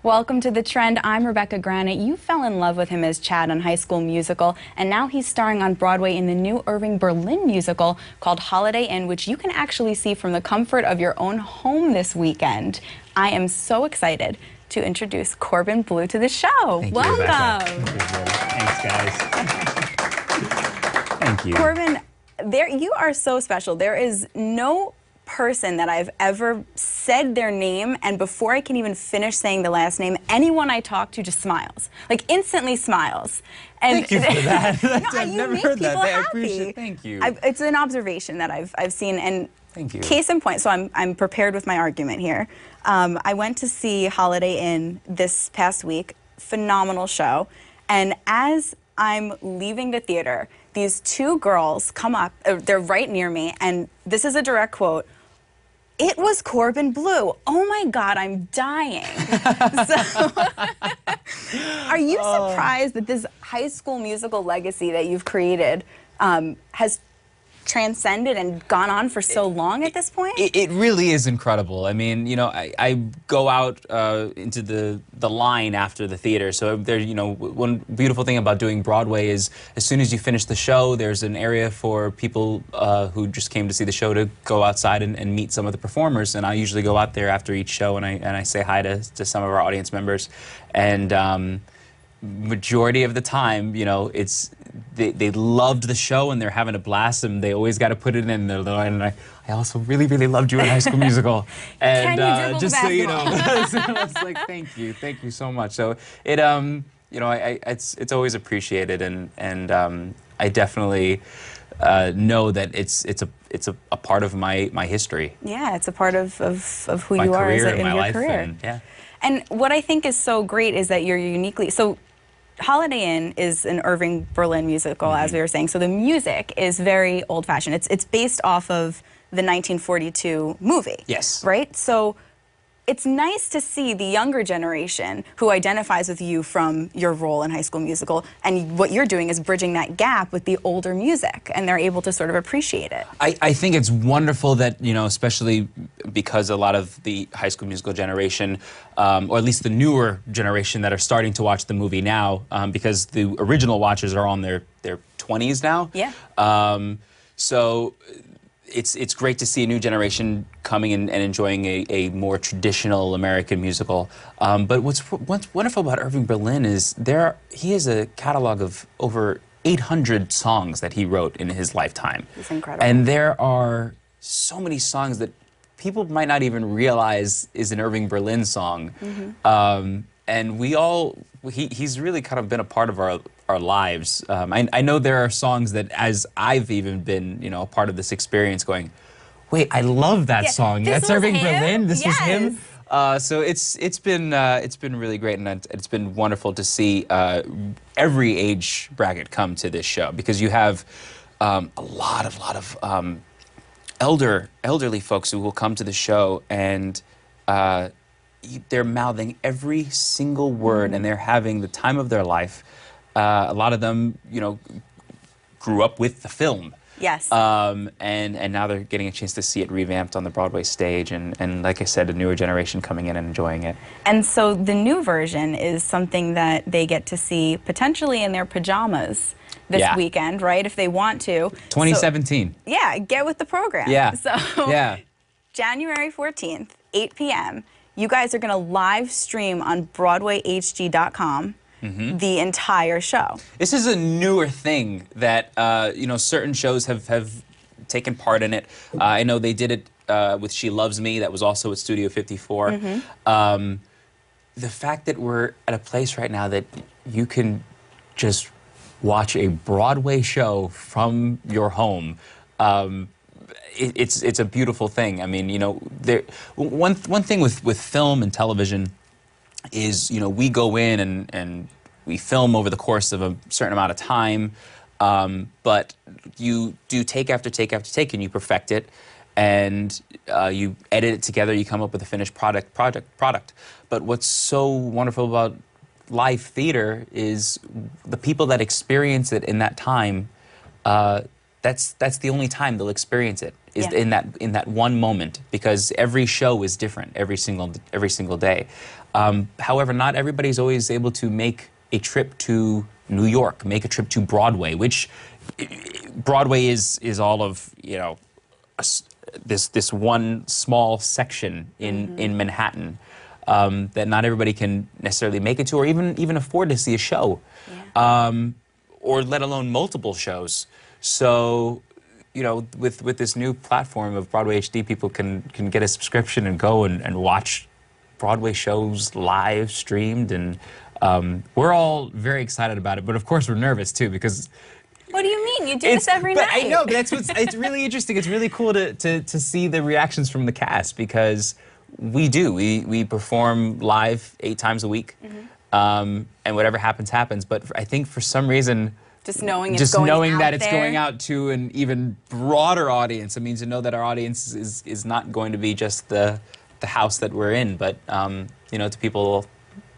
Welcome to The Trend. I'm Rebecca Granet. You fell in love with him as Chad on High School Musical, and now he's starring on Broadway in the new Irving Berlin musical called Holiday Inn, which you can actually see from the comfort of your own home this weekend. I am so excited to introduce Corbin Bleu to the show. Welcome. Thanks, guys. Thank you. Corbin, you are so special. There is no person that I've ever said their name, and before I can even finish saying the last name, anyone I talk to just smiles, like instantly smiles. And thank you for that. I've you never make heard that. people I happy. appreciate it. Thank you. It's an observation that I've seen, and thank you. Case in point, so I'm prepared with my argument here. I went to see Holiday Inn this past week, phenomenal show, and as I'm leaving the theater, these two girls come up, they're right near me, and this is a direct quote: "It was Corbin Bleu. Oh my God, I'm dying." So, are you surprised that this High School Musical legacy that you've created has transcended and gone on for so long at this point? It really is incredible. I mean, you know, I go out into the line after the theater. So there, you know, one beautiful thing about doing Broadway is as soon as you finish the show, there's an area for people who just came to see the show to go outside and meet some of the performers. And I usually go out there after each show and I say hi to some of our audience members. And majority of the time, you know, they loved the show and they're having a blast, and they always got to put it in their line. And I also really, really loved you in High School Musical. And just so you know, so it's like, thank you so much. So it, you know, it's always appreciated, and I definitely know that it's a part of my history. Yeah, it's a part of who my you are career, in my your life, career. Yeah. And what I think is so great is that you're uniquely so. Holiday Inn is an Irving Berlin musical, as we were saying. So the music is very old-fashioned. It's based off of the 1942 movie. Yes. Right? So it's nice to see the younger generation who identifies with you from your role in High School Musical, and what you're doing is bridging that gap with the older music, and they're able to sort of appreciate it. I think it's wonderful that, you know, especially because a lot of the High School Musical generation, or at least the newer generation that are starting to watch the movie now, because the original watchers are on their 20s now. Yeah. So it's great to see a new generation coming in and enjoying a more traditional American musical. But what's wonderful about Irving Berlin is he has a catalog of over 800 songs that he wrote in his lifetime. It's incredible. And there are so many songs that people might not even realize is an Irving Berlin song. And he's really kind of been a part of our lives. I know there are songs that, as I've even been, you know, a part of this experience, going, wait, I love that song. That's Irving Berlin. This was him. So it's been really great, and it's been wonderful to see every age bracket come to this show, because you have a lot of elderly folks who will come to the show, and they're mouthing every single word, and they're having the time of their life. A lot of them, you know, grew up with the film. Yes. And now they're getting a chance to see it revamped on the Broadway stage, and like I said, a newer generation coming in and enjoying it. And so the new version is something that they get to see potentially in their pajamas this weekend, right? If they want to. 2017. So, yeah, get with the program. Yeah. So January 14th, 8 p.m., you guys are going to live stream on BroadwayHG.com. The entire show. This is a newer thing that you know, certain shows have taken part in it. I know they did it with She Loves Me. That was also at Studio 54. The fact that we're at a place right now that you can just watch a Broadway show from your home. It's a beautiful thing. I mean, you know, one thing with film and television is, you know, we go in and we film over the course of a certain amount of time, but you do take after take after take, and you perfect it, and you edit it together, you come up with a finished product. But what's so wonderful about live theater is the people that experience it in that time, that's the only time they'll experience it, is Yeah. in that one moment, because every show is different every single day. However, not everybody's always able to make a trip to New York, make a trip to Broadway, which Broadway is all of, you know, this one small section in Manhattan that not everybody can necessarily make it to, or even afford to see a show, or let alone multiple shows. So, you know, with this new platform of Broadway HD, people can get a subscription and go and watch Broadway shows live streamed, and we're all very excited about it. But of course, we're nervous too, because What do you mean? You do this every night. I know, but it's really interesting. It's really cool to see the reactions from the cast, because we perform live 8 times a week, and whatever happens, happens. But I think for some reason, just knowing that it's going out to an even broader audience. I mean, to know that our audience is not going to be just the house that we're in, but you know, to people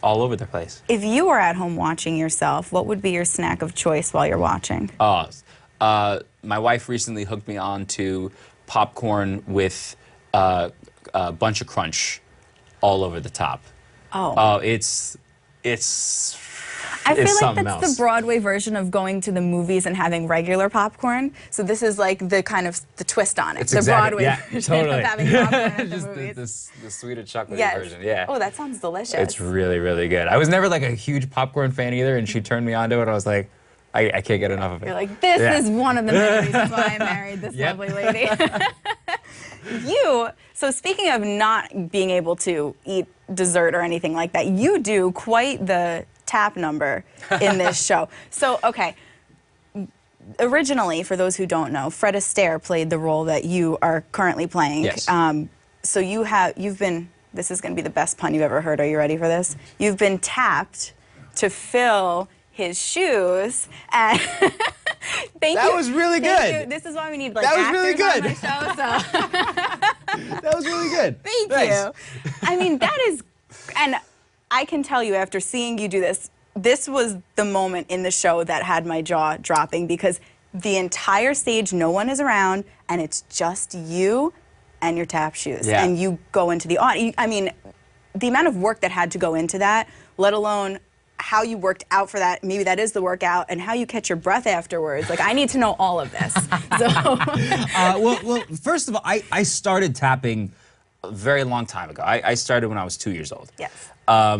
all over the place. If you were at home watching yourself, what would be your snack of choice while you're watching? My wife recently hooked me on to popcorn with a bunch of crunch all over the top. Oh. It's I feel like something that's else. the Broadway version of going to the movies and having regular popcorn. So this is like the kind of the twist on it. It's the exactly, Broadway version totally. of having popcorn at the Just movies. the sweet and chocolatey Yes. version, yeah. Oh, that sounds delicious. It's really, really good. I was never like a huge popcorn fan either, and she turned me onto it, and I was like, I can't get enough of it. You're like, this is one of the many reasons why I married this Yep. lovely lady. So speaking of not being able to eat dessert or anything like that, you do quite the tap number in this show. So, okay, originally, for those who don't know, Fred Astaire played the role that you are currently playing. Yes. So you've been, this is going to be the best pun you've ever heard. Are you ready for this? You've been tapped to fill his shoes. And thank you. That was really Thank good. you. This is why we need like That was really actors good. on my show. So. That was really good. Thank Nice. you. I mean, that is, and I can tell you after seeing you do this, this was the moment in the show that had my jaw dropping, because the entire stage, no one is around, and it's just you and your tap shoes. Yeah. And you go into the audience. I mean, the amount of work that had to go into that, let alone how you worked out for that, maybe that is the workout, and how you catch your breath afterwards. Like, I need to know all of this. So. Well, first of all, I started tapping a very long time ago. I started when I was 2 years old. Yes.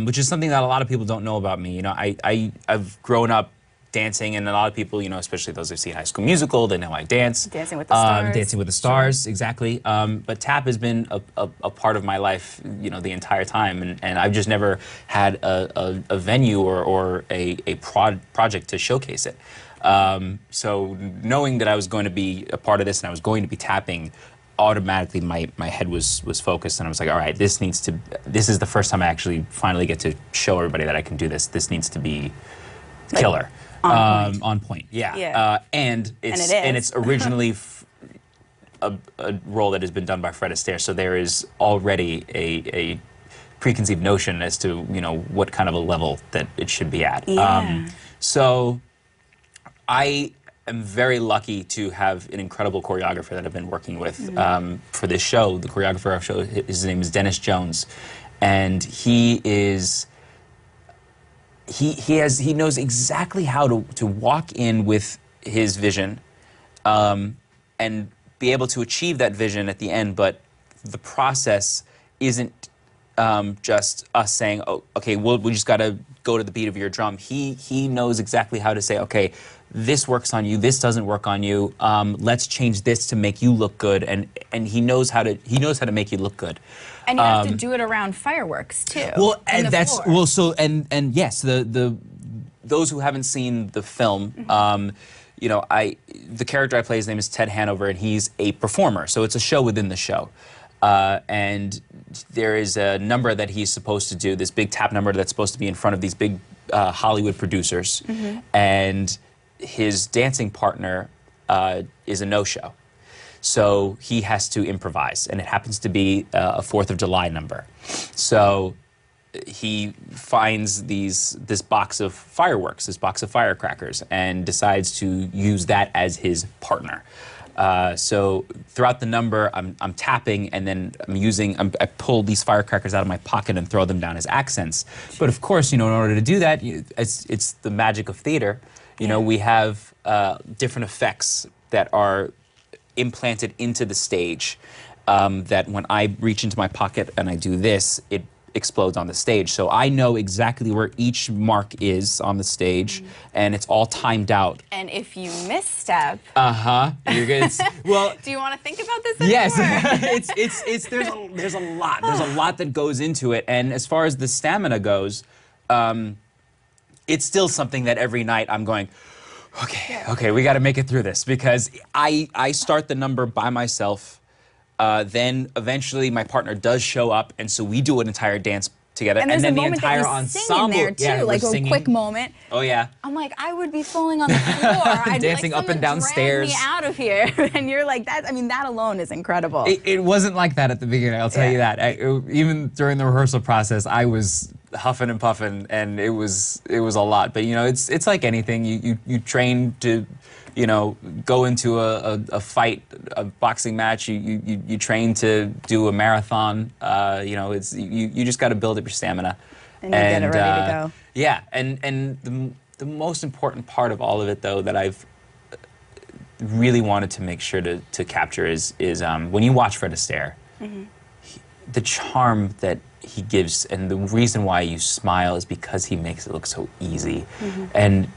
Which is something that a lot of people don't know about me. You know, I've grown up dancing, and a lot of people, you know, especially those who've seen High School Musical, they know I dance. Dancing with the Stars. Dancing with the Stars, exactly. But tap has been a part of my life, you know, the entire time, and I've just never had a venue or a project to showcase it. So knowing that I was going to be a part of this and I was going to be tapping, automatically my head was focused, and I was like, all right, this is the first time I actually finally get to show everybody that I can do this. This needs to be killer. On point, yeah. Yeah. And it's originally a role that has been done by Fred Astaire, so there is already a preconceived notion as to, you know, what kind of a level that it should be at. Yeah. So I am very lucky to have an incredible choreographer that I've been working with for this show. The choreographer of the show, his name is Dennis Jones, and he knows exactly how to walk in with his vision, and be able to achieve that vision at the end. But the process isn't just us saying, oh, okay, we just got to go to the beat of your drum. He knows exactly how to say, okay, this works on you, this doesn't work on you. Let's change this to make you look good, and he knows how to make you look good. And you have to do it around fireworks too. Well, and and that's floor. well, so and yes, those who haven't seen the film, you know, the character I play, his name is Ted Hanover, and he's a performer. So it's a show within the show, and there is a number that he's supposed to do, this big tap number that's supposed to be in front of these big Hollywood producers, and his dancing partner is a no-show. So he has to improvise, and it happens to be a 4th of July number. So he finds this box of fireworks, this box of firecrackers, and decides to use that as his partner. So throughout the number, I'm tapping, and then I pull these firecrackers out of my pocket and throw them down as accents. But of course, in order to do that, it's the magic of theater. We have different effects that are implanted into the stage, that when I reach into my pocket and I do this, it explodes on the stage. So I know exactly where each mark is on the stage, and it's all timed out. And if you misstep, you're good. Well, do you want to think about this anymore? Yes, there's a lot that goes into it, and as far as the stamina goes, it's still something that every night I'm going, okay, we got to make it through this, because I start the number by myself. Then eventually my partner does show up, and so we do an entire dance together, and then the moment entire that you ensemble, sing in there too, like a quick moment. Oh yeah. I'm like, I would be falling on the floor. I'd dancing be like, up and down stairs. Drag me out of here, and you're like, that. I mean, that alone is incredible. It wasn't like that at the beginning. I'll tell you that. Even during the rehearsal process, I was huffing and puffing, and it was a lot. But it's like anything. You train to, go into a fight, a boxing match. You train to do a marathon. You just got to build up your stamina. And you get it ready to go. Yeah, and the most important part of all of it, though, that I've really wanted to make sure to capture is when you watch Fred Astaire, the charm that he gives, and the reason why you smile is because he makes it look so easy, and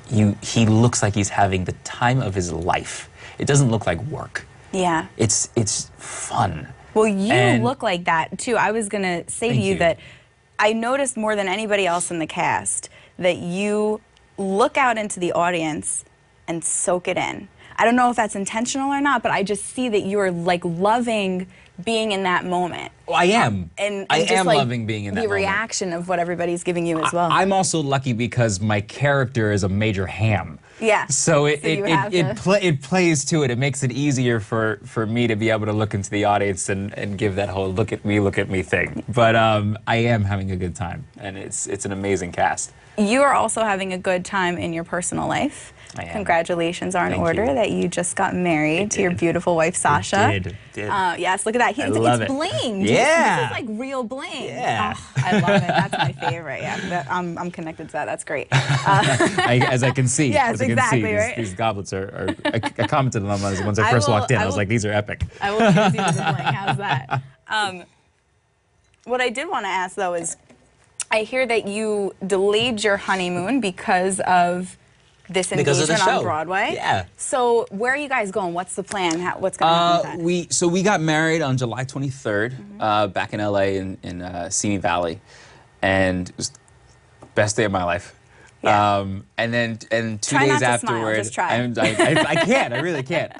he looks like he's having the time of his life. It doesn't look like work. Yeah. It's fun. Well, you look like that too. I was gonna say to you that I noticed more than anybody else in the cast that you look out into the audience and soak it in. I don't know if that's intentional or not, but I just see that you're like loving being in that moment. Well, I am. And I just am like loving being in that moment. The reaction of what everybody's giving you as well. I'm also lucky because my character is a major ham. Yeah. So it plays to it. It makes it easier for me to be able to look into the audience and give that whole look at me thing. But I am having a good time, and it's an amazing cast. You are also having a good time in your personal life. I am. Congratulations are in order that you just got married to your beautiful wife, Sasha. I did. Yes, look at that. It's bling. Yeah. This is like real bling. Yeah. Oh, I love it. That's my favorite. Yeah, I'm connected to that. That's great. As I can see. Yes, exactly, right? These goblets are I commented on them once I first walked in. I was like, these are epic. I will use you as a bling. How's that? What I did want to ask, though, is I hear that you delayed your honeymoon because of this engagement on Broadway. Yeah. So where are you guys going? What's the plan? What's going to happen with that? We got married on July 23rd back in LA in Simi Valley, and it was the best day of my life. Yeah. And 2 Try days not to afterward, smile, just try. I can't. I really can't.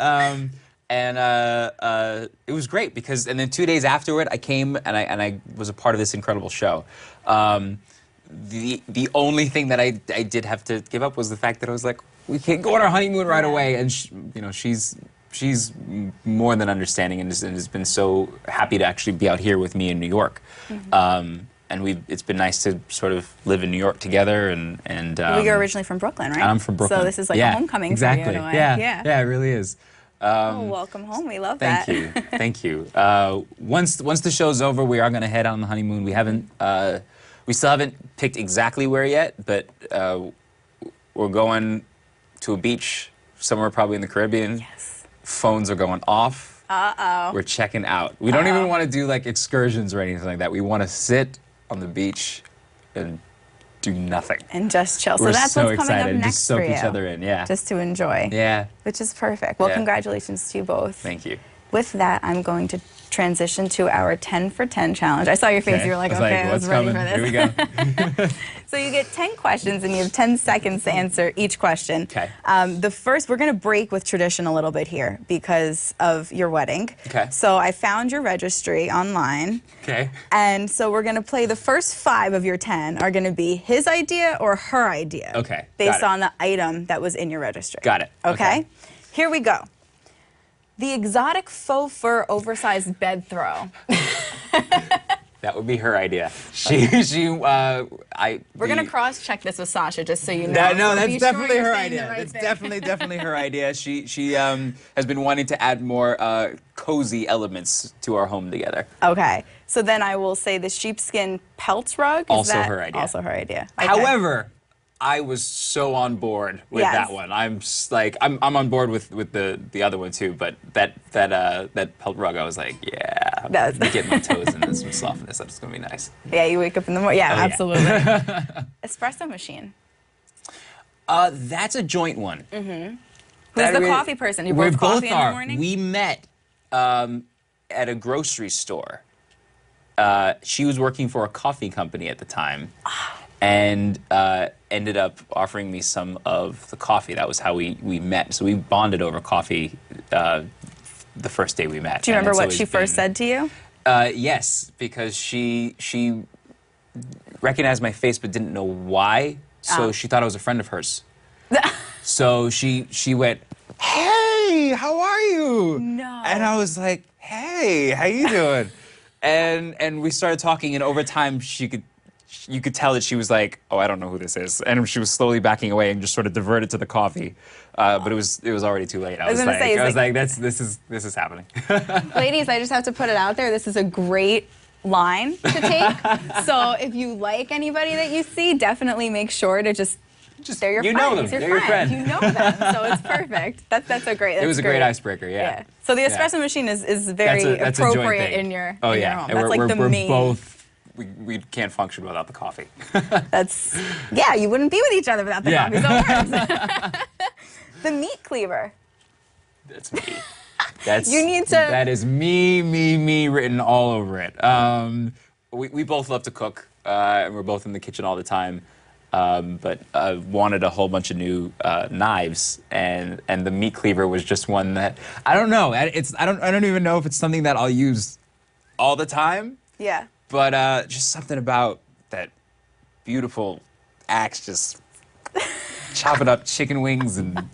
It was great because, and then 2 days afterward, I came and I was a part of this incredible show. The only thing that I did have to give up was the fact that I was like, we can't go on our honeymoon right away, and she's more than understanding and has been so happy to actually be out here with me in New York. And it's been nice to sort of live in New York together and well, you're originally from Brooklyn, right? I'm from Brooklyn. So this is like a homecoming for you in a way. Yeah, it really is. Welcome home. We love that. Thank you. Once the show's over, we are going to head on the honeymoon. We still haven't picked exactly where yet, but we're going to a beach somewhere probably in the Caribbean. Yes. Phones are going off. Uh-oh. We're checking out. We don't even want to do like excursions or anything like that. We want to sit on the beach and do nothing. And just chill. We're so that's so what's coming excited. up next Just soak for you. each other in, yeah. Just to enjoy. Yeah. Which is perfect. Well, congratulations to you both. Thank you. With that, I'm going to transition to our 10 for 10 challenge. I saw your face. You were like, okay, I was ready for this. Here we go. So you get 10 questions, and you have 10 seconds to answer each question. Okay. The first, we're going to break with tradition a little bit here because of your wedding. Okay. So I found your registry online. Okay. And so we're going to play the first 5 of your 10 are going to be his idea or her idea. Okay. Based on the item that was in your registry. Got it. Okay? Here we go. The exotic faux fur oversized bed throw. That would be her idea. We're gonna cross-check this with Sasha, just so you know. No, So that's be sure definitely you're her saying the idea. right That's thing. definitely her idea. She has been wanting to add more cozy elements to our home together. Okay, so then I will say the sheepskin pelt rug. Is Also that her idea. Also her idea. Okay. However, I was so on board with Yes. that one. I'm on board with the other one too. But that pelt rug, I was like, yeah, That's- get my toes in this some softness. That's gonna be nice. Yeah, you wake up in the morning. Yeah, Oh, yeah. absolutely. Espresso machine. That's a joint one. Who's the coffee person? You both coffee in the morning? We met at a grocery store. She was working for a coffee company at the time, and ended up offering me some of the coffee. That was how we met. So we bonded over coffee the first day we met. Do you remember what she first said to you? Yes, because she recognized my face but didn't know why. So she thought I was a friend of hers. So she went, "Hey, how are you?" No. And I was like, "Hey, how you doing?" and we started talking, and over time you could tell that she was like, "Oh, I don't know who this is," and she was slowly backing away and just sort of diverted to the coffee. But it was already too late. I was like, this is happening. Ladies, I just have to put it out there. This is a great line to take. So if you like anybody that you see, definitely make sure to just they're your you friend. know them. He's your They're your friend. You know them, so it's perfect. That's a great. That's It was a great icebreaker, yeah. Yeah. So the espresso machine is very That's a joint appropriate thing. in your Oh in yeah, your home. And That's like the we're main. both we can't function without the coffee. That's yeah. You wouldn't be with each other without the Yeah. coffee. So it works. The meat cleaver. That's me. That's You need to- That is me written all over it. We both love to cook, and we're both in the kitchen all the time. But wanted a whole bunch of new knives, and the meat cleaver was just one that I don't know. I don't even know if it's something that I'll use all the time. Yeah. But just something about that beautiful axe just chopping up chicken wings and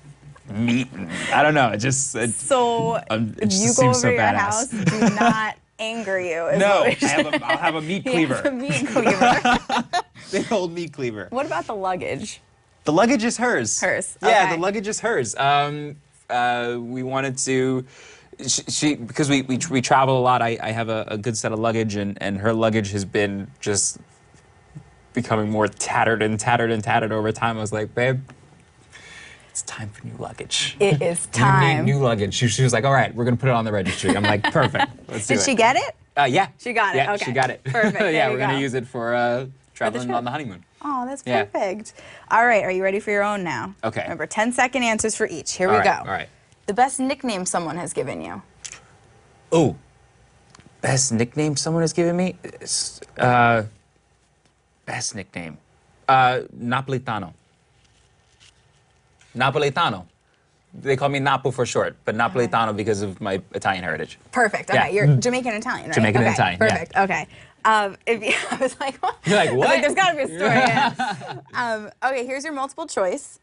meat. And, I don't know. It just So it if just you go seems so over your badass. house, do not anger you. is No, what we I'll have a meat should- cleaver. Yeah, the meat cleaver. Big old meat cleaver. What about the luggage? The luggage is hers. Hers, Yeah, okay. the luggage is hers. We wanted to. She because we travel a lot. I have a good set of luggage, and her luggage has been just becoming more tattered over time. I was like, babe, it's time for new luggage. It is You time. need new luggage. She was like, all right, we're gonna put it on the registry. I'm like, perfect. Let's do Did it. she get it? Yeah. She got it, Yeah, okay. she got it. Perfect, there Yeah, you we're gonna go. use it for traveling trip. on the honeymoon. Oh, that's Yeah. perfect. All right, are you ready for your own now? Okay. Remember, 10-second answers for each. Here we All go. right, all right. The best nickname someone has given you. Oh, best nickname someone has given me? Best nickname. Napolitano. Napolitano. They call me Napo for short, but Napolitano because of my Italian heritage. Perfect. Yeah. Okay, you're Jamaican Italian, right? Jamaican okay. Italian, yeah. Perfect. Okay. I was like, what? You're like, I was what? like, there's got to be a story. Yeah. Okay, here's your multiple choice.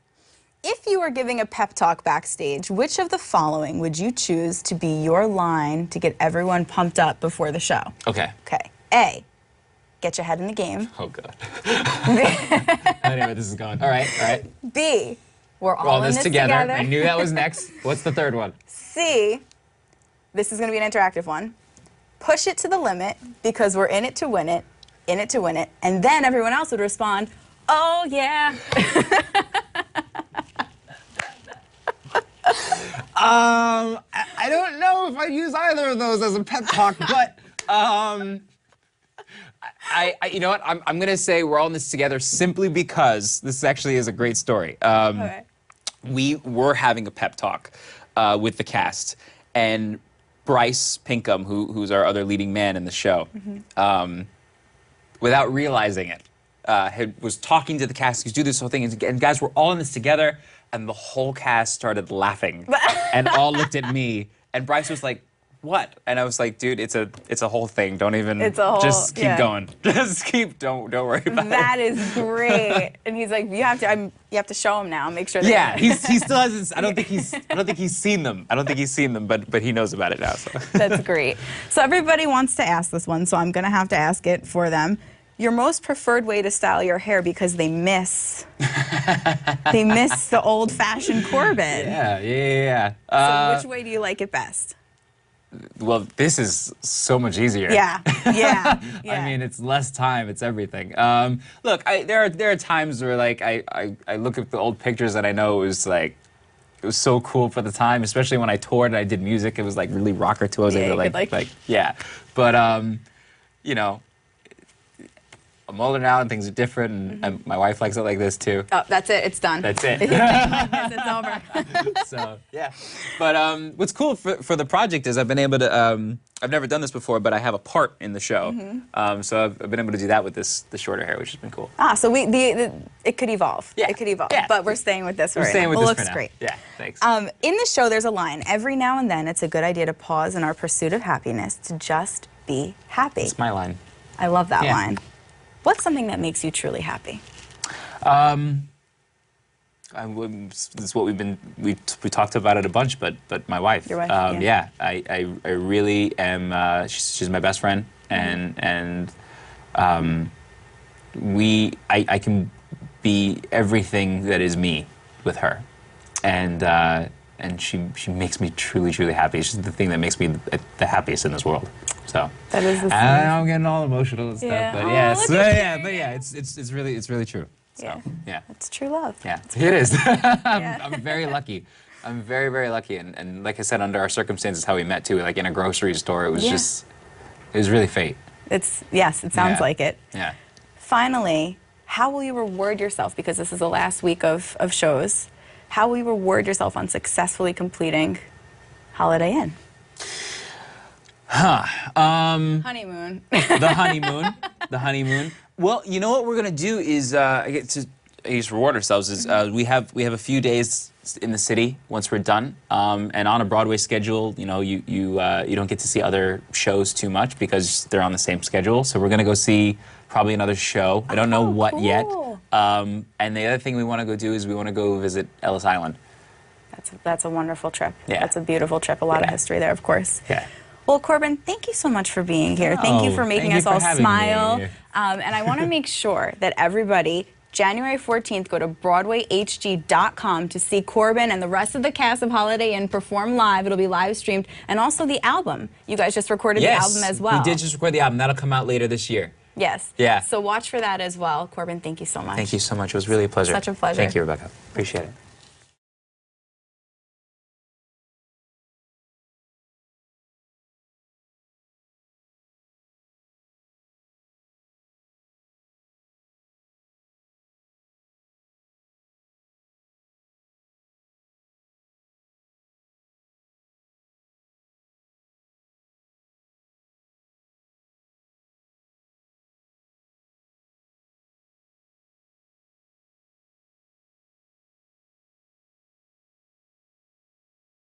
If you were giving a pep talk backstage, which of the following would you choose to be your line to get everyone pumped up before the show? Okay. Okay. A, get your head in the game. Oh, God. I don't know where this is going. All right, all right. B, we're all, All in this this together. I knew that was next. What's the third one? C, this is going to be an interactive one. Push it to the limit because we're in it to win it, in it to win it. And then everyone else would respond, oh, yeah. I don't know if I'd use either of those as a pep talk, but you know what? I'm gonna say we're all in this together simply because this actually is a great story. Okay. We were having a pep talk with the cast, and Bryce Pinkham, who's our other leading man in the show, without realizing it, was talking to the cast. He's doing this whole thing, and guys, we're all in this together. And the whole cast started laughing and all looked at me. And Bryce was like, what? And I was like, dude, it's a whole thing. Don't even. It's a whole. Just keep yeah. going. Just keep. Don't worry about it. That is great. And he's like, you have to show him now. Make sure. Yeah, he still hasn't. I don't think he's seen them. But he knows about it now. So. That's great. So everybody wants to ask this one, so I'm gonna have to ask it for them. Your most preferred way to style your hair, because they miss the old-fashioned Corbin. Yeah. So which way do you like it best? Well, this is so much easier. Yeah. I mean, it's less time. It's everything. Look, there are times where like I look at the old pictures and I know it was so cool for the time, especially when I toured and I did music. It was like really rocker too. I was able to yeah. But you know, I'm older now and things are different, and my wife likes it like this too. Oh, that's it. It's done. That's it. It's over. So yeah. But what's cool for the project is I've been able to. I've never done this before, but I have a part in the show. So I've been able to do that with the shorter hair, which has been cool. Ah, so it could evolve. Yeah. It could evolve. Yeah. But we're staying with this right now. We're staying with well, this looks for now. great. Yeah, thanks. In the show, there's a line. Every now and then, it's a good idea to pause in our pursuit of happiness to just be happy. That's my line. I love that Yeah. line. What's something that makes you truly happy? This is what we talked about it a bunch, but my wife. Your wife, yeah. I really am. She's my best friend, and I can be everything that is me with her, and she makes me truly happy. She's the thing that makes me the happiest in this world. So That is the same. I'm getting all emotional and stuff, Yeah. but Aw, yeah, look so, at yeah, you. but yeah, it's really true. So, yeah. That's true love. Yeah, it is. I'm very lucky. I'm very lucky, and like I said, under our circumstances, how we met too, like in a grocery store, it was it was really fate. It sounds like it. Yeah. Finally, how will you reward yourself, because this is the last week of shows, how will you reward yourself on successfully completing Holiday Inn? Honeymoon. The honeymoon. Well, you know what we're gonna do is I guess reward ourselves is we have a few days in the city once we're done, and on a Broadway schedule. You know, you don't get to see other shows too much because they're on the same schedule. So we're gonna go see probably another show. I don't know what yet. And the other thing we want to go do is we want to go visit Ellis Island. That's a wonderful trip. Yeah. That's a beautiful trip. A lot of history there, of course. Yeah. Well, Corbin, thank you so much for being here. Thank you for making us all smile. And I want to make sure that everybody, January 14th, go to BroadwayHG.com to see Corbin and the rest of the cast of Holiday Inn perform live. It'll be live streamed. And also the album. You guys just recorded the album as well. We did just record the album. That'll come out later this year. Yes. Yeah. So watch for that as well. Corbin, thank you so much. Thank you so much. It was really a pleasure. Such a pleasure. Thank you, Rebecca. Appreciate it.